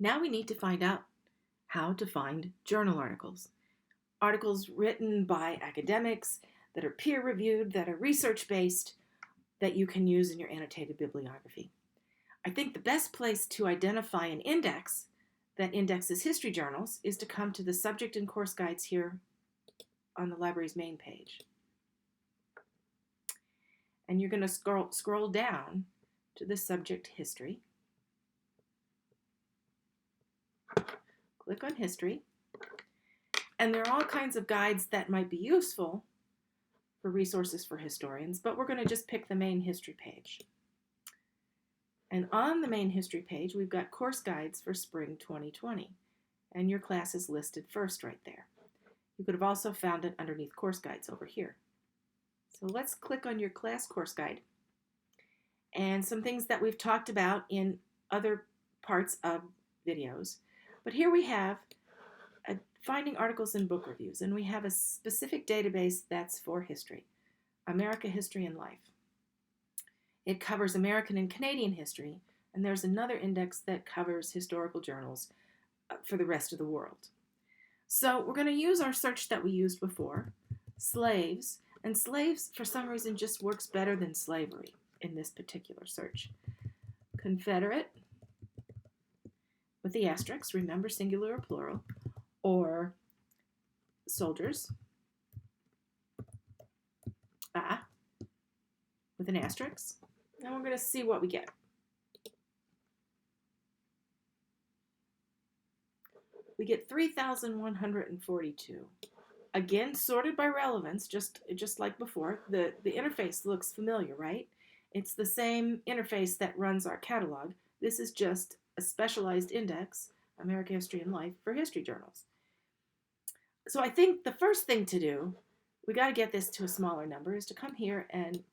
Now we need to find out how to find journal articles. Articles written by academics that are peer-reviewed, that are research-based, that you can use in your annotated bibliography. I think the best place to identify an index that indexes history journals is to come to the subject and course guides here on the library's main page. And you're going to scroll down to the subject history. Click on history. And there are all kinds of guides that might be useful for resources for historians, but we're going to just pick the main history page. And on the main history page, we've got course guides for spring 2020. And your class is listed first right there. You could have also found it underneath course guides over here. So let's click on your class course guide. And some things that we've talked about in other parts of videos. But here we have finding articles and book reviews, and we have a specific database that's for history, America History and Life. It covers American and Canadian history, and there's another index that covers historical journals for the rest of the world. So we're going to use our search that we used before, slaves, and slaves for some reason just works better than slavery in this particular search. Confederate, with the asterisk, remember singular or plural, or soldiers, with an asterisk, and we're going to see what we get. We get 3,142. Again, sorted by relevance, just like before. The interface looks familiar, right? It's the same interface that runs our catalog. This is just a specialized index, American History and Life, for history journals. So I think the first thing to do, we got to get this to a smaller number, is to come here and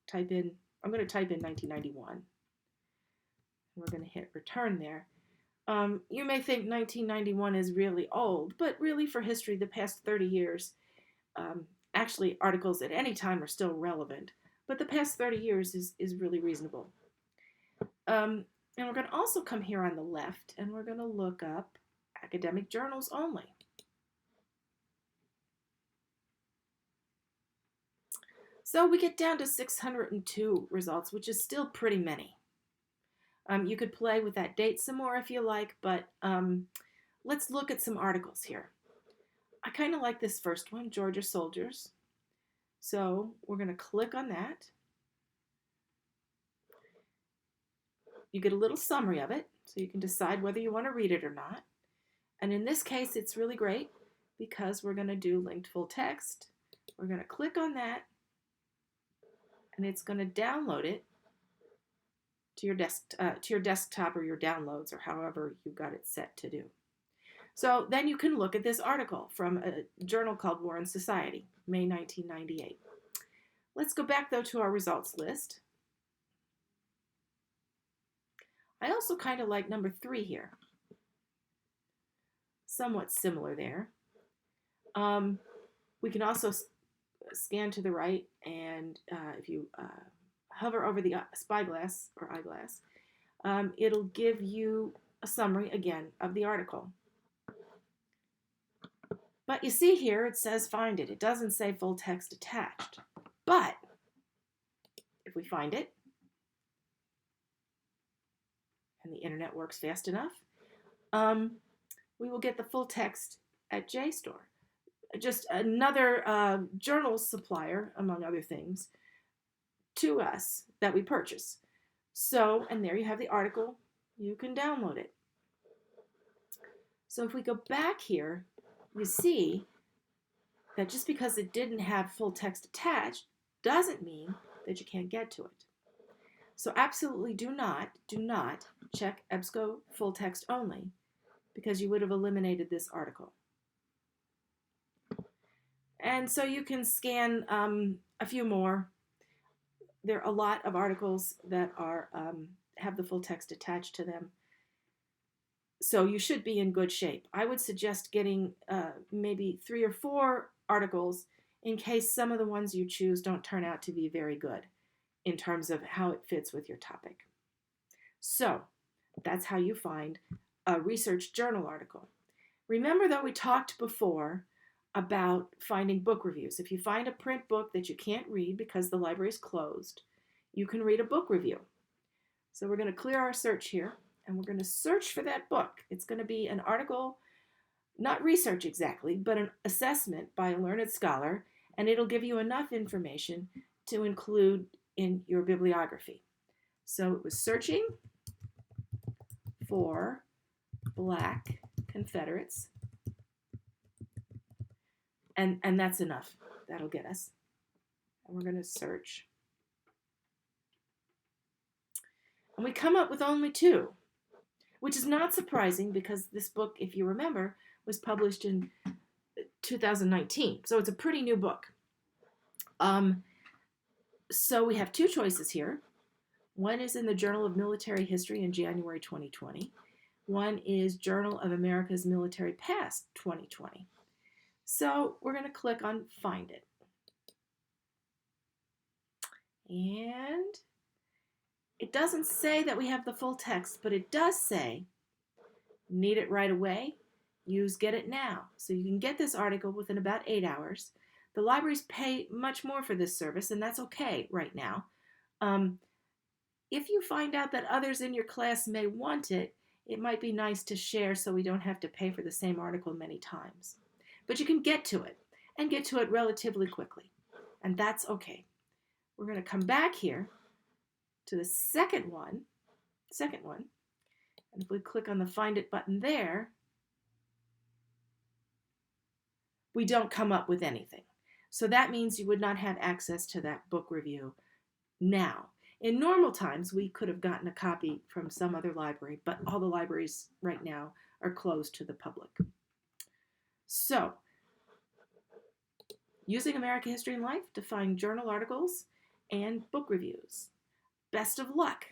type in, I'm going to type in 1991. We're going to hit return there. You may think 1991 is really old, but really for history, the past 30 years, actually articles at any time are still relevant, but the past 30 years is really reasonable. And we're going to also come here on the left, and we're going to look up academic journals only. So we get down to 602 results, which is still pretty many. You could play with that date some more if you like, but let's look at some articles here. I kind of like this first one, Georgia Soldiers. So we're going to click on that. You get a little summary of it, so you can decide whether you want to read it or not. And in this case, it's really great because we're going to do linked full text. We're going to click on that, and it's going to download it to your desktop or your downloads or however you've got it set to do. So then you can look at this article from a journal called War and Society, May 1998. Let's go back though to our results list. I also kind of like number 3 here. Somewhat similar there. We can also scan to the right, and if you hover over the spyglass or eyeglass, it'll give you a summary again of the article. But you see here it says find it. It doesn't say full text attached. But if we find it, and the internet works fast enough, we will get the full text at JSTOR. Just another journal supplier, among other things, to us that we purchase. So, and there you have the article. You can download it. So if we go back here, you see that just because it didn't have full text attached doesn't mean that you can't get to it. So absolutely do not check EBSCO full text only, because you would have eliminated this article. And so you can scan a few more. There are a lot of articles that are have the full text attached to them. So you should be in good shape. I would suggest getting maybe 3 or 4 articles in case some of the ones you choose don't turn out to be very good in terms of how it fits with your topic. So that's how you find a research journal article. Remember, though, we talked before about finding book reviews. If you find a print book that you can't read because the library is closed, you can read a book review. So we're going to clear our search here, and we're going to search for that book. It's going to be an article, not research exactly, but an assessment by a learned scholar, and it'll give you enough information to include in your bibliography. So it was searching for Black Confederates, and that's enough. That'll get us. And we're going to search. And we come up with only 2, which is not surprising because this book, if you remember, was published in 2019. So it's a pretty new book. So we have 2 choices here. One is in the Journal of Military History in January 2020. One is Journal of America's Military Past 2020. So we're going to click on Find It. And it doesn't say that we have the full text, but it does say, need it right away, use Get It Now. So you can get this article within about 8 hours. The libraries pay much more for this service, and that's okay right now. If you find out that others in your class may want it, it might be nice to share so we don't have to pay for the same article many times. But you can get to it, and get to it relatively quickly, and that's okay. We're going to come back here to the second one, and if we click on the Find It button there, we don't come up with anything. So that means you would not have access to that book review now. In normal times, we could have gotten a copy from some other library, but all the libraries right now are closed to the public. So, using American History and Life to find journal articles and book reviews. Best of luck!